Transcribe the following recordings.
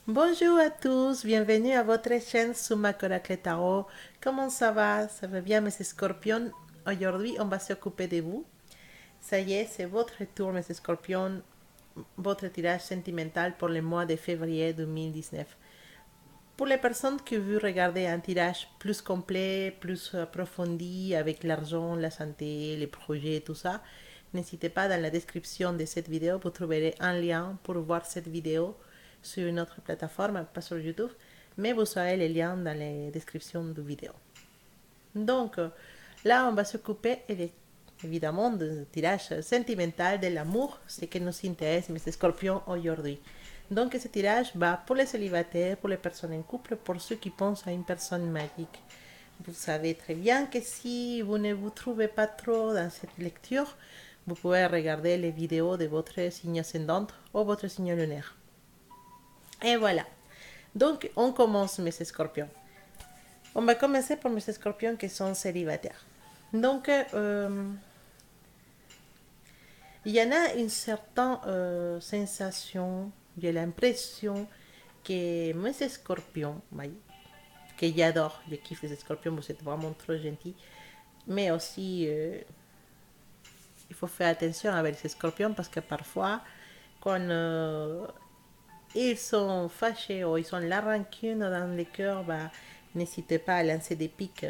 Bonjour à tous, bienvenue à votre chaîne Suma Coracle Tarot. Comment ça va? Ça va bien, mes scorpions? Aujourd'hui, on va s'occuper de vous. Ça y est, c'est votre tour, mes scorpions, votre tirage sentimental pour le mois de février 2019. Pour les personnes qui veulent regarder un tirage plus complet, plus approfondi, avec l'argent, la santé, les projets, tout ça, n'hésitez pas, dans la description de cette vidéo, vous trouverez un lien pour voir cette vidéo sur une autre plateforme, pas sur YouTube, mais vous aurez les liens dans la description de la vidéo. Donc, là, on va s'occuper évidemment du tirage sentimental de l'amour, ce qui nous intéresse, mes scorpions, aujourd'hui. Donc, ce tirage va pour les célibataires, pour les personnes en couple, pour ceux qui pensent à une personne magique. Vous savez très bien que si vous ne vous trouvez pas trop dans cette lecture, vous pouvez regarder les vidéos de votre signe ascendant ou votre signe lunaire. Et voilà. Donc, on commence, mes scorpions. On va commencer par mes scorpions qui sont célibataires. Donc, il y en a une certaine sensation, j'ai l'impression que mes scorpions, que j'adore, je kiffe les scorpions, vous êtes vraiment trop gentils, mais aussi il faut faire attention avec les scorpions parce que parfois, quand ils sont fâchés ou ils ont la rancune dans le cœur, bah, n'hésitez pas à lancer des pics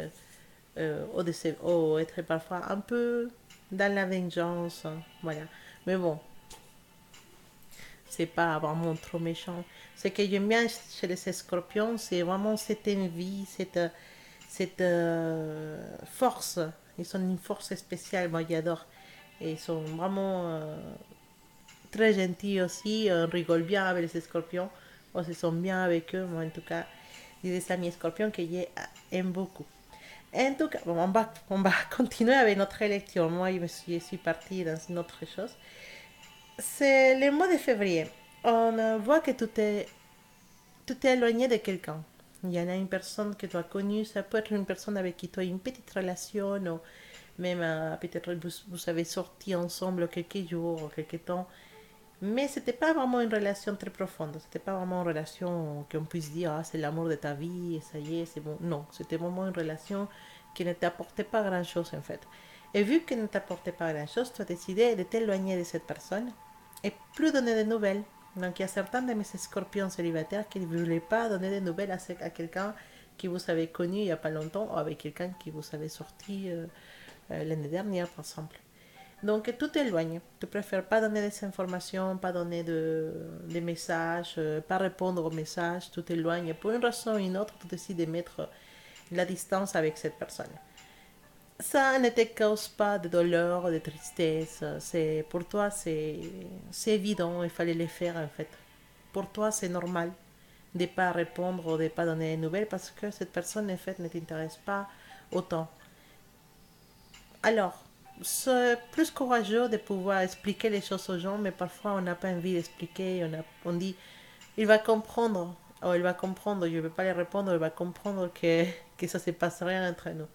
ou être parfois un peu dans la vengeance. Voilà. Mais bon, c'est pas vraiment trop méchant. Ce que j'aime bien chez les scorpions, c'est vraiment cette envie, cette force. Ils ont une force spéciale, moi j'adore. Et ils sont vraiment très gentils aussi. On rigole bien avec les scorpions. On se sent bien avec eux. Moi, en tout cas, des amis scorpions que j'aime beaucoup. En tout cas, bon, on va continuer avec notre lecture. Moi, je suis partie dans une autre chose. C'est le mois de février. On voit que tu t'es éloigné de quelqu'un. Il y en a une personne que tu as connue, ça peut être une personne avec qui tu as une petite relation, ou même peut-être vous avez sorti ensemble quelques jours ou quelques temps, mais c'était pas vraiment une relation très profonde, c'était pas vraiment une relation qu'on puisse dire ah, c'est l'amour de ta vie, et ça y est, c'est bon. Non, c'était vraiment une relation qui ne t'apportait pas grand-chose en fait. Et vu qu'elle ne t'apportait pas grand-chose, tu as décidé de t'éloigner de cette personne et plus donner de nouvelles. Donc il y a certains de mes scorpions célibataires qui ne voulaient pas donner de nouvelles à quelqu'un qui vous avez connu il n'y a pas longtemps ou avec quelqu'un qui vous avez sorti l'année dernière par exemple. Donc tout t'éloigne. Tu préfères pas donner des informations, pas donner de messages, pas répondre aux messages, tout t'éloigne. Pour une raison ou une autre, tu décides de mettre la distance avec cette personne. Ça ne te cause pas de douleur, de tristesse. Pour toi, c'est évident, il fallait le faire en fait. Pour toi, c'est normal de ne pas répondre ou de ne pas donner de nouvelles parce que cette personne en fait ne t'intéresse pas autant. Alors, c'est plus courageux de pouvoir expliquer les choses aux gens, mais parfois on n'a pas envie d'expliquer. On dit, il va comprendre, ou il va comprendre, je ne vais pas lui répondre, il va comprendre que ça ne se passe rien entre nous.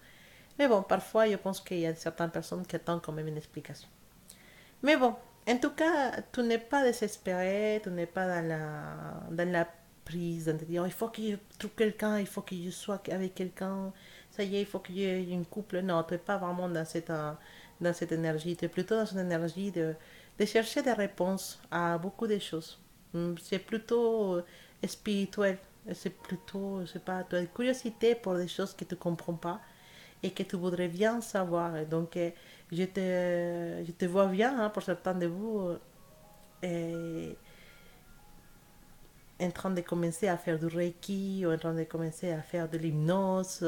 Mais bon, parfois je pense qu'il y a certaines personnes qui attendent quand même une explication. Mais bon, en tout cas, tu n'es pas désespéré, tu n'es pas dans la prise, de te dire il faut que je trouve quelqu'un, il faut que je sois avec quelqu'un, ça y est, il faut que j'ai une couple. Non, tu n'es pas vraiment dans cette énergie, tu es plutôt dans une énergie de chercher des réponses à beaucoup de choses. C'est plutôt spirituel, c'est plutôt, je sais pas, tu as une curiosité pour des choses que tu ne comprends pas et que tu voudrais bien savoir. Et donc, je te vois bien, hein, pour certains de vous, euh, en train de commencer à faire du Reiki ou en train de commencer à faire de l'hypnose.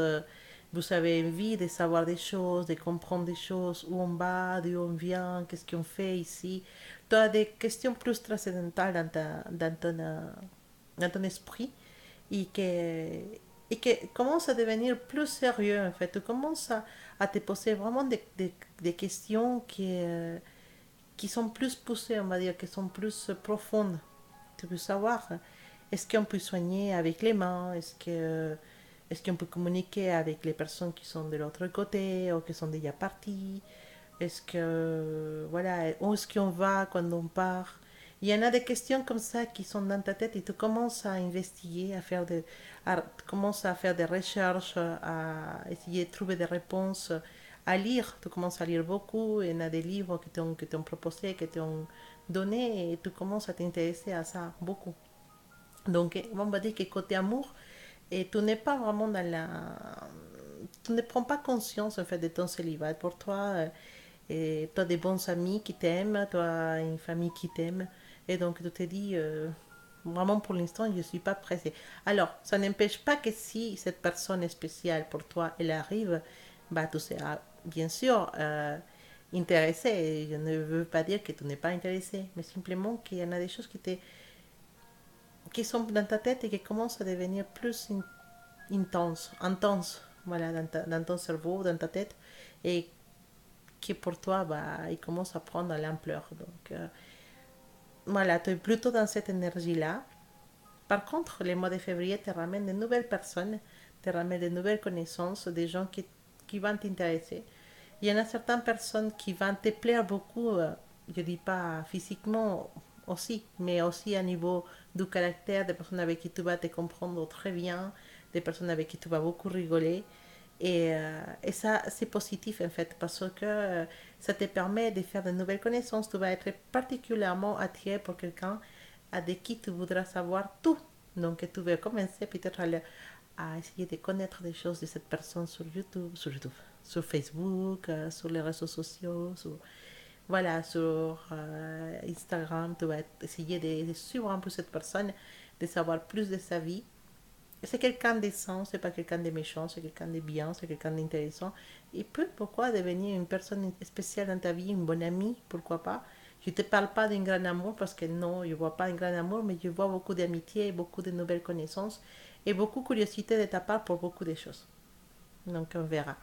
Vous avez envie de savoir des choses, de comprendre des choses, où on va, d'où on vient, qu'est-ce qu'on fait ici. Tu as des questions plus transcendantales dans ton esprit et que commence à devenir plus sérieux en fait. Tu commences à te poser vraiment des questions qui sont plus poussées, on va dire, qui sont plus profondes. Tu veux savoir, est-ce qu'on peut soigner avec les mains, est-ce qu'on peut communiquer avec les personnes qui sont de l'autre côté ou qui sont déjà parties, est-ce que, voilà, où est-ce qu'on va quand on part, Il y en a des questions comme ça qui sont dans ta tête et tu commences à investiguer, tu commences à faire des recherches, à essayer de trouver des réponses, à lire. Tu commences à lire beaucoup. Il y en a des livres qui t'ont proposé, qui t'ont donné et tu commences à t'intéresser à ça beaucoup. Donc, on va dire que côté amour, et tu n'es pas vraiment dans la... Tu ne prends pas conscience en fait de ton célibat. Pour toi, et tu as des bons amis qui t'aiment, tu as une famille qui t'aime. Et donc tu te dis, vraiment pour l'instant, je ne suis pas pressée. Alors, ça n'empêche pas que si cette personne est spéciale pour toi, elle arrive, bah, tu seras bien sûr intéressé. Je ne veux pas dire que tu n'es pas intéressé, mais simplement qu'il y en a des choses qui sont dans ta tête et qui commencent à devenir plus intenses, voilà, dans ton cerveau, dans ta tête, et qui pour toi, bah, il commence à prendre l'ampleur. Donc, voilà, tu es plutôt dans cette énergie-là. Par contre, les mois de février te ramènent de nouvelles personnes, te ramènent de nouvelles connaissances, des gens qui vont t'intéresser. Il y en a certaines personnes qui vont te plaire beaucoup, je ne dis pas physiquement aussi, mais aussi à niveau du caractère, des personnes avec qui tu vas te comprendre très bien, des personnes avec qui tu vas beaucoup rigoler. Et ça, c'est positif en fait, parce que ça te permet de faire de nouvelles connaissances. Tu vas être particulièrement attiré pour quelqu'un de qui tu voudras savoir tout. Donc, tu vas commencer peut-être à essayer de connaître des choses de cette personne sur Facebook, sur les réseaux sociaux, voilà, sur Instagram. Tu vas essayer de suivre un peu cette personne, de savoir plus de sa vie. C'est quelqu'un de sain, c'est pas quelqu'un de méchant, c'est quelqu'un de bien, c'est quelqu'un d'intéressant. Il peut, pourquoi, devenir une personne spéciale dans ta vie, une bonne amie, pourquoi pas. Je ne te parle pas d'un grand amour parce que non, je ne vois pas un grand amour, mais je vois beaucoup d'amitié, beaucoup de nouvelles connaissances et beaucoup de curiosité de ta part pour beaucoup de choses. Donc on verra.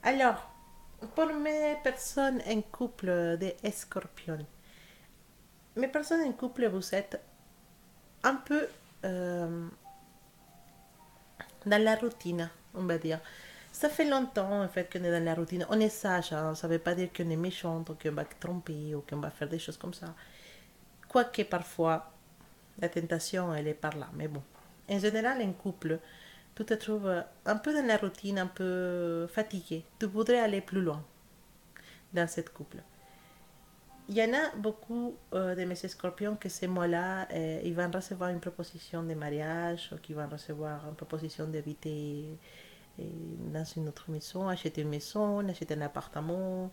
Alors, pour mes personnes en couple des escorpions, mes personnes en couple, vous êtes un peu dans la routine, on va dire. Ça fait longtemps en fait qu'on est dans la routine. On est sage, hein. Ça ne veut pas dire qu'on est méchante ou qu'on va tromper ou qu'on va faire des choses comme ça. Quoique parfois, la tentation, elle est par là. Mais bon, en général, en couple, tu te trouves un peu dans la routine, un peu fatigué. Tu voudrais aller plus loin dans cette couple. Il y en a beaucoup de mes scorpions que ces mois-là, ils vont recevoir une proposition de mariage ou qui vont recevoir une proposition d'habiter dans une autre maison, acheter une maison, acheter un appartement.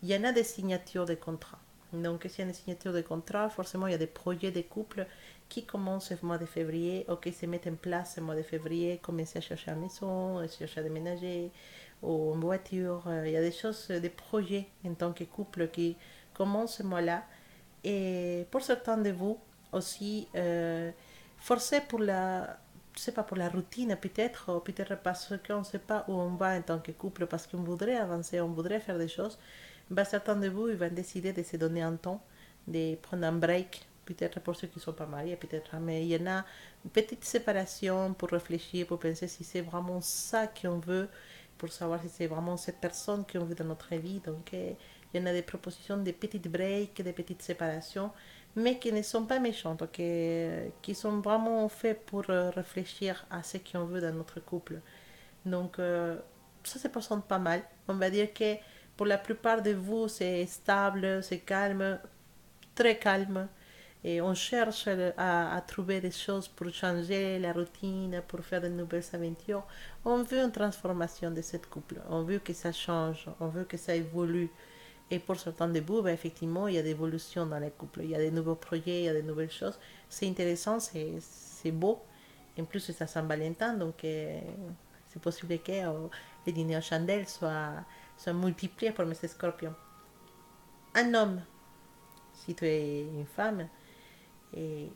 Il y en a des signatures de contrats. Donc, s'il y a des signatures de contrats, forcément, il y a des projets de couple qui commencent au mois de février ou qui se mettent en place au mois de février, commencer à chercher une maison, à chercher à déménager ou une voiture. Il y a des choses, des projets en tant que couple qui commencent ce mois-là. Et pour certains de vous aussi, forcé pour la, je sais pas, pour la routine peut-être, ou peut-être parce qu'on ne sait pas où on va en tant que couple, parce qu'on voudrait avancer, on voudrait faire des choses, ben, certains de vous ils vont décider de se donner un temps, de prendre un break, peut-être pour ceux qui ne sont pas mariés, peut-être, mais il y en a une petite séparation pour réfléchir, pour penser si c'est vraiment ça qu'on veut, pour savoir si c'est vraiment cette personne qu'on veut dans notre vie. Donc, il y en a des propositions de petites breaks, de petites séparations, mais qui ne sont pas méchantes, qui sont vraiment faites pour réfléchir à ce qu'on veut dans notre couple. Donc, ça se présente pas mal. On va dire que pour la plupart de vous, c'est stable, c'est calme, très calme. Et on cherche à trouver des choses pour changer la routine, pour faire de nouvelles aventures. On veut une transformation de ce couple. On veut que ça change. On veut que ça évolue. Et pour certains de vous, ben, effectivement, il y a des évolutions dans les couples. Il y a des nouveaux projets, il y a des nouvelles choses. C'est intéressant, c'est beau. En plus, c'est à Saint-Valentin, donc c'est possible que les dîners aux chandelles soient multipliés pour mes scorpions. Un homme, si tu es une femme, et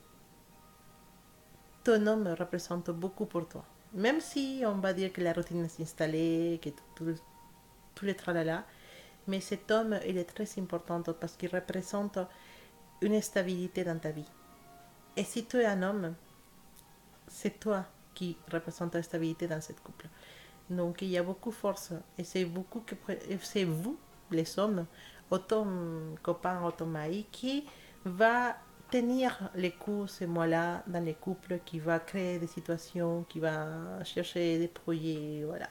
ton homme représente beaucoup pour toi. Même si on va dire que la routine est installée, que tout le tralala, mais cet homme, il est très important parce qu'il représente une stabilité dans ta vie. Et si tu es un homme, c'est toi qui représente la stabilité dans cette couple. Donc il y a beaucoup de force et c'est vous, les hommes, ou ton copain ou ton mari, qui va tenir les coups ces mois-là dans les couples, qui va créer des situations, qui va chercher des projets, voilà,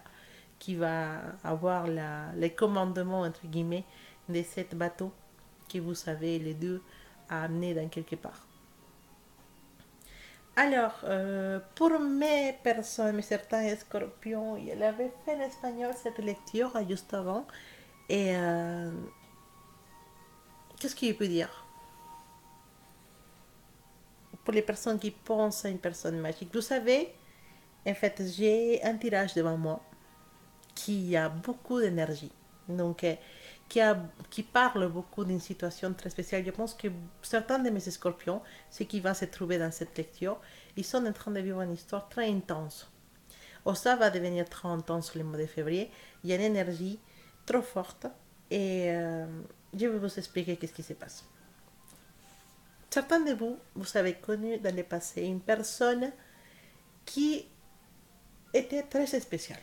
qui va avoir les commandements, entre guillemets, de cet bateau que vous savez les deux à amener dans quelque part. Alors, pour mes personnes, mes certains scorpions, il avait fait en espagnol cette lecture juste avant. Et qu'est-ce qu'il peut dire pour les personnes qui pensent à une personne magique? Vous savez, en fait, j'ai un tirage devant moi qui a beaucoup d'énergie. Donc, qui parle beaucoup d'une situation très spéciale. Je pense que certains de mes scorpions, ceux qui vont se trouver dans cette lecture, ils sont en train de vivre une histoire très intense. Ou ça va devenir très intense le mois de février. Il y a une énergie trop forte et je vais vous expliquer qu'est-ce qui se passe. Certains de vous, vous avez connu dans le passé une personne qui était très spéciale.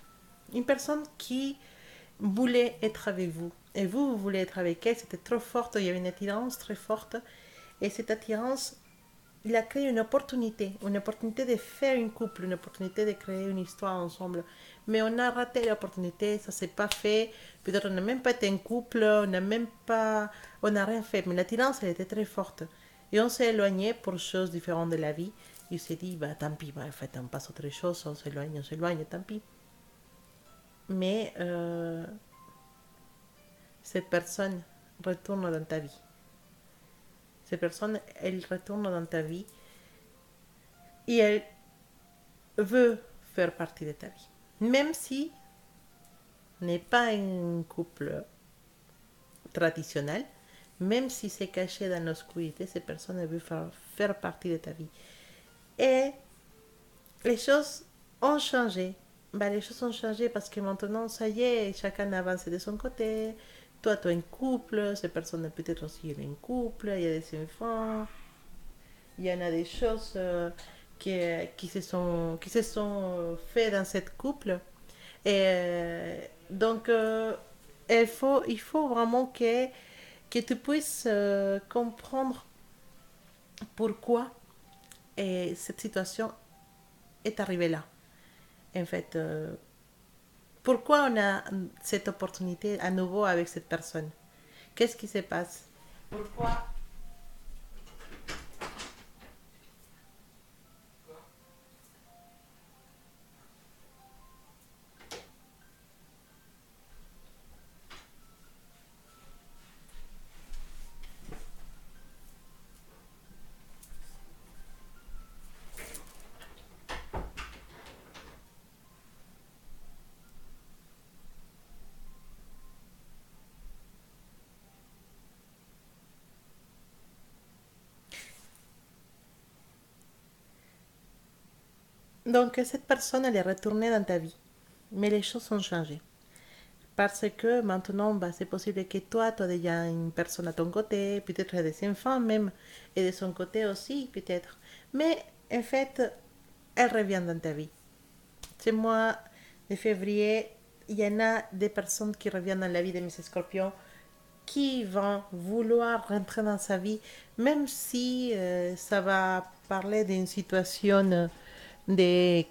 Une personne qui voulait être avec vous. Et vous voulez être avec elle. C'était trop forte. Il y avait une attirance très forte. Et cette attirance, il a créé une opportunité de faire une couple, une opportunité de créer une histoire ensemble. Mais on a raté l'opportunité, ça s'est pas fait. Peut-être on n'a même pas été en couple, on n'a même pas, on n'a rien fait. Mais l'attirance, elle était très forte. Et on s'est éloigné pour choses différentes de la vie. Il s'est dit, bah tant pis, bah, en fait, on passe à autre chose, on s'éloigne, tant pis. Mais cette personne retourne dans ta vie. Cette personne, elle retourne dans ta vie et elle veut faire partie de ta vie. Même si n'est pas un couple traditionnel, même si c'est caché dans l'obscurité, cette personne veut faire partie de ta vie. Et les choses ont changé. Bah, les choses ont changé parce que maintenant, ça y est, chacun avance de son côté. Toi, tu es un couple, cette personne peut-être aussi est un couple, il y a des enfants, il y en a des choses qui se sont faites dans cette couple. Et donc, il faut vraiment que tu puisses comprendre pourquoi cette situation est arrivée là. En fait, pourquoi on a cette opportunité à nouveau avec cette personne? Qu'est-ce qui se passe? Pourquoi? Donc, cette personne, elle est retournée dans ta vie. Mais les choses ont changé. Parce que maintenant, bah, c'est possible que toi, tu as déjà une personne à ton côté, peut-être des enfants même, et de son côté aussi, peut-être. Mais en fait, elle revient dans ta vie. Ce mois de février, il y en a des personnes qui reviennent dans la vie de mes scorpions qui vont vouloir rentrer dans sa vie, même si ça va parler d'une situation de de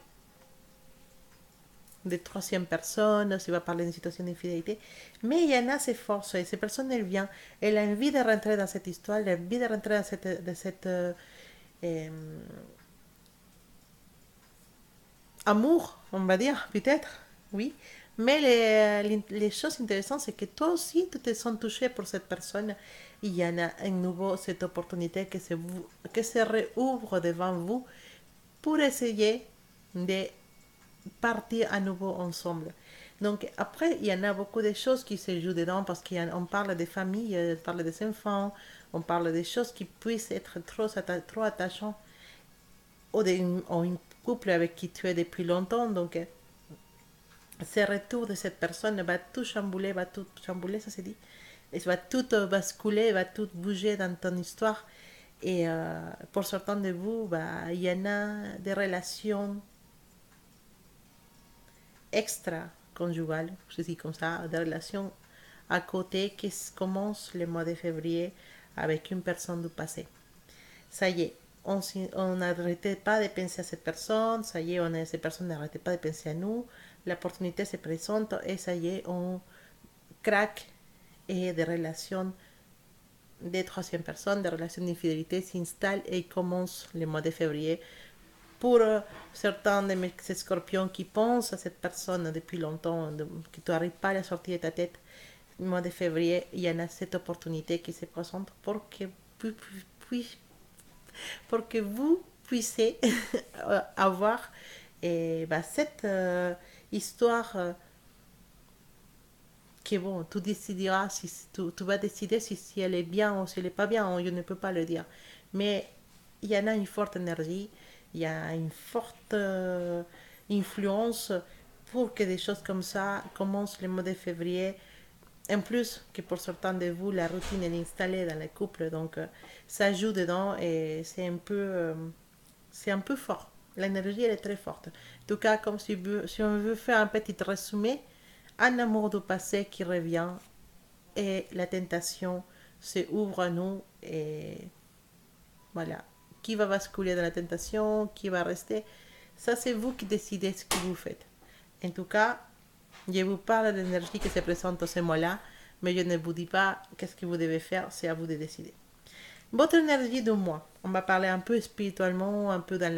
troisième personne, si on va parler d'une situation d'infidélité. Mais il y en a ces forces, et ces personnes, elles viennent, elles ont envie de rentrer dans cette histoire, elles ont envie de rentrer dans cette euh, amour, on va dire, peut-être, oui. Mais les choses intéressantes, c'est que toi aussi, tu te sens touché pour cette personne. Il y en a un nouveau, cette opportunité que se réouvre devant vous pour essayer de partir à nouveau ensemble. Donc après, il y en a beaucoup de choses qui se jouent dedans parce qu'on parle des familles, on parle des enfants, on parle des choses qui puissent être trop attachantes ou un couple avec qui tu es depuis longtemps. Donc ce retour de cette personne va tout chambouler, ça se dit. Et va tout basculer, va tout bouger dans ton histoire. Et pour certains de vous, bah, il y en a des relations extra-conjugales, je dis comme ça, des relations à côté qui commencent le mois de février avec une personne du passé. ça y est, on n'arrêtait pas de penser à cette personne, ça y est, cette personne n'arrêtait pas de penser à nous, l'opportunité se présente et ça y est, on craque et des relations des troisième personnes, des relations d'infidélité s'installent et commencent le mois de février. Pour certains de mes scorpions qui pensent à cette personne depuis longtemps, que tu n'arrives pas à la sortir de ta tête, le mois de février, il y en a cette opportunité qui se présente pour que vous puissiez avoir cette histoire que bon, tu décideras si tu vas décider si elle est bien ou si elle n'est pas bien, je ne peux pas le dire. Mais il y en a une forte énergie, il y a une forte influence pour que des choses comme ça commencent le mois de février. En plus que pour certains de vous, la routine est installée dans le couple, donc ça joue dedans et c'est un peu fort. L'énergie, elle est très forte. En tout cas, comme si on veut faire un petit résumé, un amour du passé qui revient et la tentation se ouvre à nous et voilà. Qui va basculer dans la tentation, qui va rester, ça c'est vous qui décidez ce que vous faites. En tout cas, je vous parle de l'énergie qui se présente ce mois-là, mais je ne vous dis pas qu'est-ce que vous devez faire, c'est à vous de décider. Votre énergie de mois, on va parler un peu spirituellement, un peu dans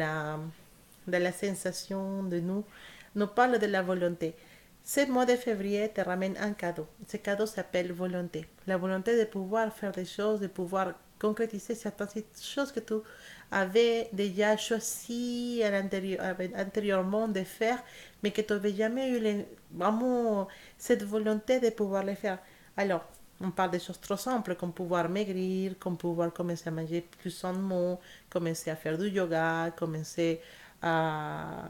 la sensation de nous. Nous parle de la volonté. Ce mois de février te ramène un cadeau. Ce cadeau s'appelle volonté. La volonté de pouvoir faire des choses, de pouvoir concrétiser certaines choses que tu avais déjà choisi antérieurement de faire, mais que tu n'avais jamais eu vraiment cette volonté de pouvoir les faire. Alors, on parle de choses trop simples comme pouvoir maigrir, comme pouvoir commencer à manger plus sainement, commencer à faire du yoga, commencer à,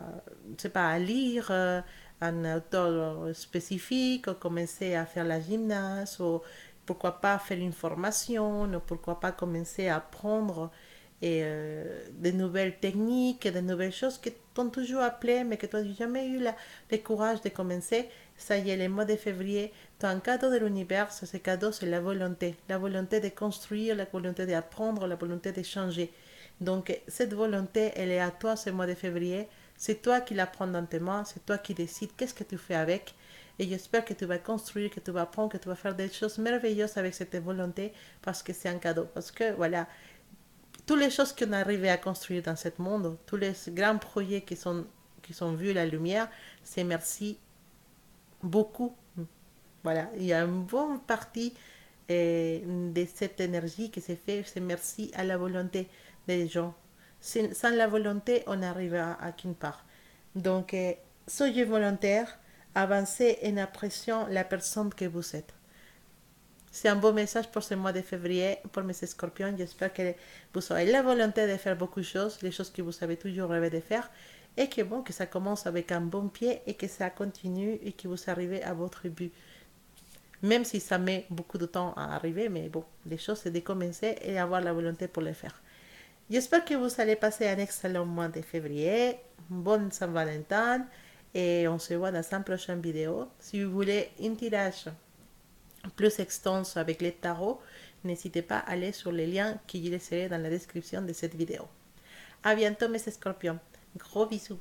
je sais pas, à lire un auteur spécifique, ou commencer à faire la gymnase, ou pourquoi pas faire une formation, ou pourquoi pas commencer à apprendre de nouvelles techniques, de nouvelles choses que t'ont toujours appelé, mais que tu n'as jamais eu le courage de commencer. Ça y est, le mois de février, tu as un cadeau de l'univers. Ce cadeau, c'est la volonté de construire, la volonté d'apprendre, la volonté de changer. Donc, cette volonté, elle est à toi ce mois de février. C'est toi qui la prends dans tes mains, c'est toi qui décides qu'est-ce que tu fais avec. Et j'espère que tu vas construire, que tu vas apprendre, que tu vas faire des choses merveilleuses avec cette volonté parce que c'est un cadeau. Parce que, voilà, toutes les choses qu'on arrive à construire dans ce monde, tous les grands projets qui sont vus la lumière, c'est merci beaucoup. Voilà, il y a une bonne partie de cette énergie qui se fait, c'est merci à la volonté des gens. Sans la volonté, on n'arrivera à qu'une part. Donc, soyez volontaire, avancez en appréciant la personne que vous êtes. C'est un beau message pour ce mois de février, pour mes scorpions. J'espère que vous aurez la volonté de faire beaucoup de choses, les choses que vous avez toujours rêvé de faire, et que bon, que ça commence avec un bon pied et que ça continue et que vous arrivez à votre but. Même si ça met beaucoup de temps à arriver, mais bon, les choses c'est de commencer et avoir la volonté pour les faire. J'espère que vous allez passer un excellent mois de février, bonne Saint-Valentin, et on se voit dans une prochaine vidéo. Si vous voulez un tirage plus extenso avec les tarots, n'hésitez pas à aller sur les liens qui laisserez dans la description de cette vidéo. À bientôt mes scorpions. Gros bisous.